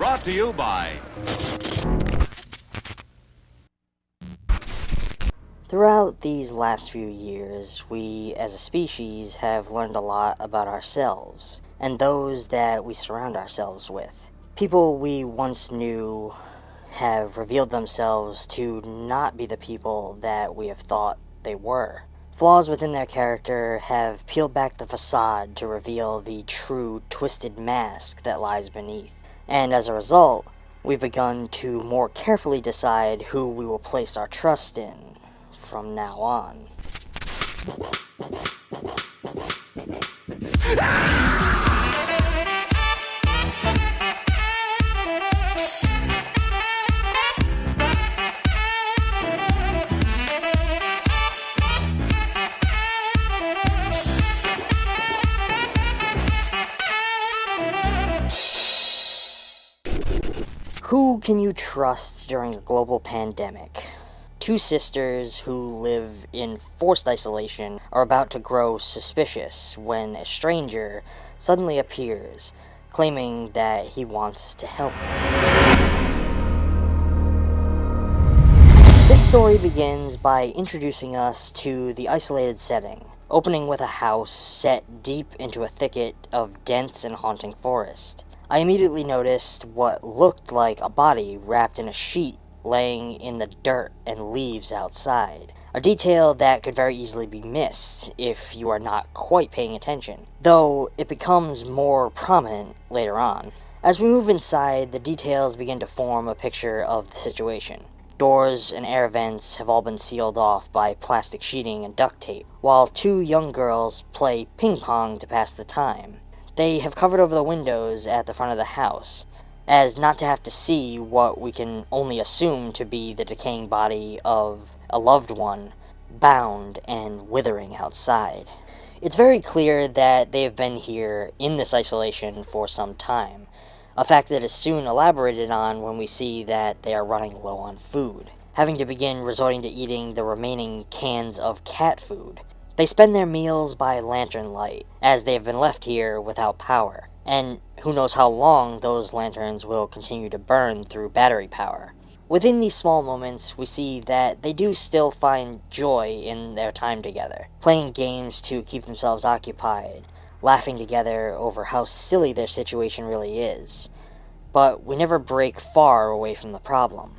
Brought to you by... Throughout these last few years, we as a species have learned a lot about ourselves and those that we surround ourselves with. People we once knew have revealed themselves to not be the people that we have thought they were. Flaws within their character have peeled back the facade to reveal the true twisted mask that lies beneath. And as a result, we've begun to more carefully decide who we will place our trust in from now on. Who can you trust during a global pandemic? Two sisters who live in forced isolation are about to grow suspicious when a stranger suddenly appears, claiming that he wants to help them. This story begins by introducing us to the isolated setting, opening with a house set deep into a thicket of dense and haunting forest. I immediately noticed what looked like a body wrapped in a sheet laying in the dirt and leaves outside, a detail that could very easily be missed if you are not quite paying attention, though it becomes more prominent later on. As we move inside, the details begin to form a picture of the situation. Doors and air vents have all been sealed off by plastic sheeting and duct tape, while two young girls play ping pong to pass the time. They have covered over the windows at the front of the house, as not to have to see what we can only assume to be the decaying body of a loved one, bound and withering outside. It's very clear that they have been here in this isolation for some time, a fact that is soon elaborated on when we see that they are running low on food, having to begin resorting to eating the remaining cans of cat food. They spend their meals by lantern light, as they have been left here without power, and who knows how long those lanterns will continue to burn through battery power. Within these small moments, we see that they do still find joy in their time together, playing games to keep themselves occupied, laughing together over how silly their situation really is. But we never break far away from the problem.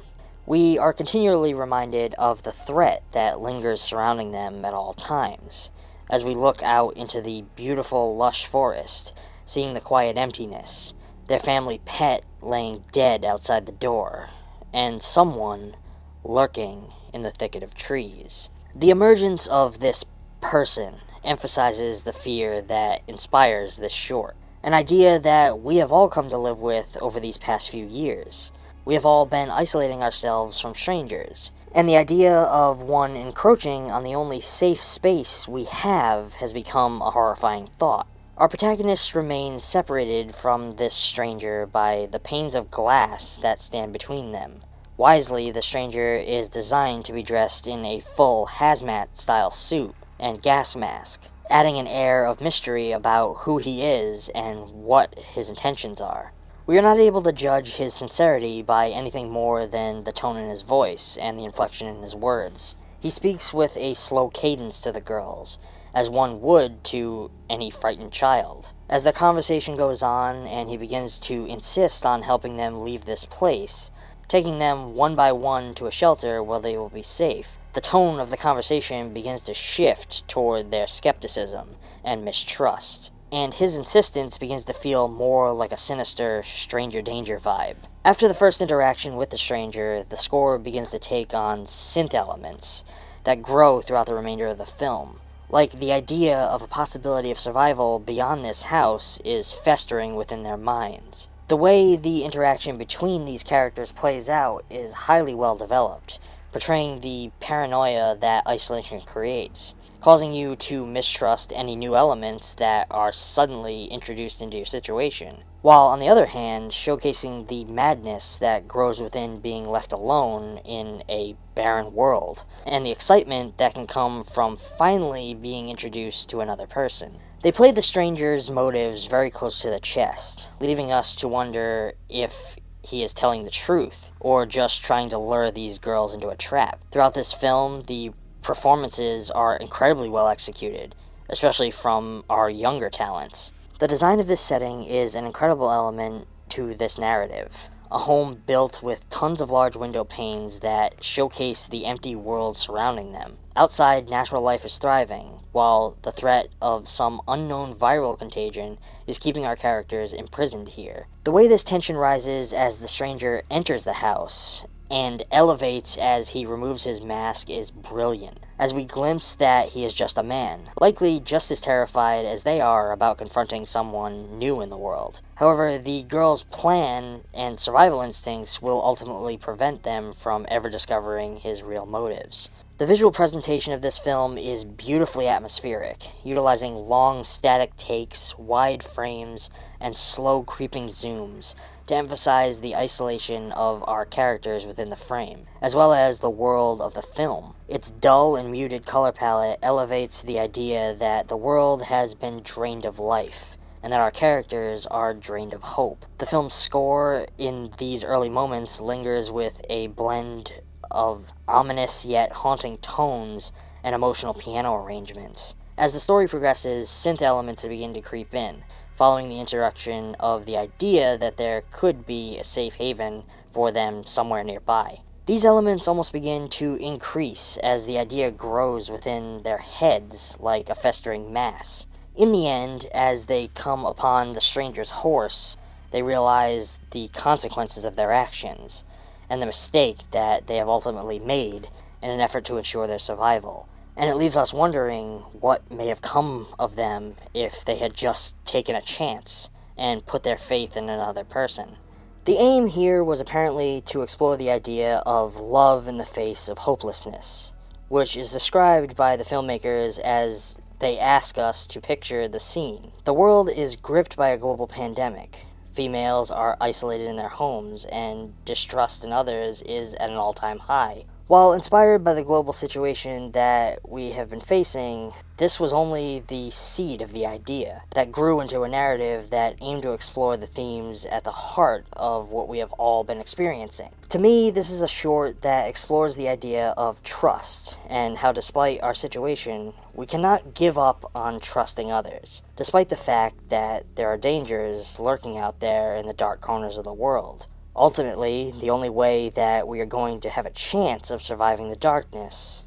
We are continually reminded of the threat that lingers surrounding them at all times, as we look out into the beautiful, lush forest, seeing the quiet emptiness, their family pet laying dead outside the door, and someone lurking in the thicket of trees. The emergence of this person emphasizes the fear that inspires this short, an idea that we have all come to live with over these past few years. We have all been isolating ourselves from strangers, and the idea of one encroaching on the only safe space we have has become a horrifying thought. Our protagonist remains separated from this stranger by the panes of glass that stand between them. Wisely, the stranger is designed to be dressed in a full hazmat-style suit and gas mask, adding an air of mystery about who he is and what his intentions are. We are not able to judge his sincerity by anything more than the tone in his voice and the inflection in his words. He speaks with a slow cadence to the girls, as one would to any frightened child. As the conversation goes on and he begins to insist on helping them leave this place, taking them one by one to a shelter where they will be safe, the tone of the conversation begins to shift toward their skepticism and mistrust, and his insistence begins to feel more like a sinister stranger danger vibe. After the first interaction with the stranger, the score begins to take on synth elements that grow throughout the remainder of the film. Like the idea of a possibility of survival beyond this house is festering within their minds. The way the interaction between these characters plays out is highly well developed, portraying the paranoia that isolation creates, causing you to mistrust any new elements that are suddenly introduced into your situation, while on the other hand, showcasing the madness that grows within being left alone in a barren world, and the excitement that can come from finally being introduced to another person. They play the stranger's motives very close to the chest, leaving us to wonder if he is telling the truth or just trying to lure these girls into a trap. Throughout this film, the performances are incredibly well executed, especially from our younger talents. The design of this setting is an incredible element to this narrative. A home built with tons of large window panes that showcase the empty world surrounding them. Outside, natural life is thriving, while the threat of some unknown viral contagion is keeping our characters imprisoned here. The way this tension rises as the stranger enters the house and elevates as he removes his mask is brilliant, as we glimpse that he is just a man, likely just as terrified as they are about confronting someone new in the world. However, the girl's plan and survival instincts will ultimately prevent them from ever discovering his real motives. The visual presentation of this film is beautifully atmospheric, utilizing long static takes, wide frames, and slow creeping zooms to emphasize the isolation of our characters within the frame, as well as the world of the film. Its dull and muted color palette elevates the idea that the world has been drained of life, and that our characters are drained of hope. The film's score in these early moments lingers with a blend of ominous yet haunting tones and emotional piano arrangements. As the story progresses, synth elements begin to creep in, following the introduction of the idea that there could be a safe haven for them somewhere nearby. These elements almost begin to increase as the idea grows within their heads like a festering mass. In the end, as they come upon the stranger's horse, they realize the consequences of their actions, and the mistake that they have ultimately made in an effort to ensure their survival. And it leaves us wondering what may have come of them if they had just taken a chance and put their faith in another person. The aim here was apparently to explore the idea of love in the face of hopelessness, which is described by the filmmakers as they ask us to picture the scene. The world is gripped by a global pandemic. Females are isolated in their homes, and distrust in others is at an all-time high. While inspired by the global situation that we have been facing, this was only the seed of the idea that grew into a narrative that aimed to explore the themes at the heart of what we have all been experiencing. To me, this is a short that explores the idea of trust and how, despite our situation, we cannot give up on trusting others, despite the fact that there are dangers lurking out there in the dark corners of the world. Ultimately, the only way that we are going to have a chance of surviving the darkness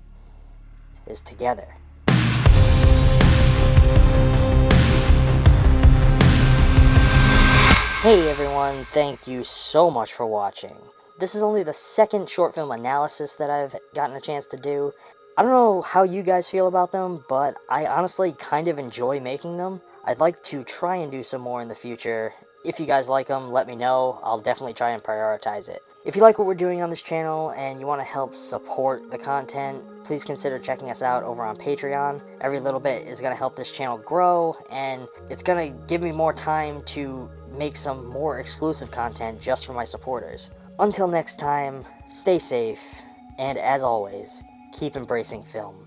is together. Hey everyone, thank you so much for watching. This is only the second short film analysis that I've gotten a chance to do. I don't know how you guys feel about them, but I honestly kind of enjoy making them. I'd like to try and do some more in the future. If you guys like them, let me know. I'll definitely try and prioritize it. If you like what we're doing on this channel and you want to help support the content, please consider checking us out over on Patreon. Every little bit is going to help this channel grow, and it's going to give me more time to make some more exclusive content just for my supporters. Until next time, stay safe, and as always, keep embracing film.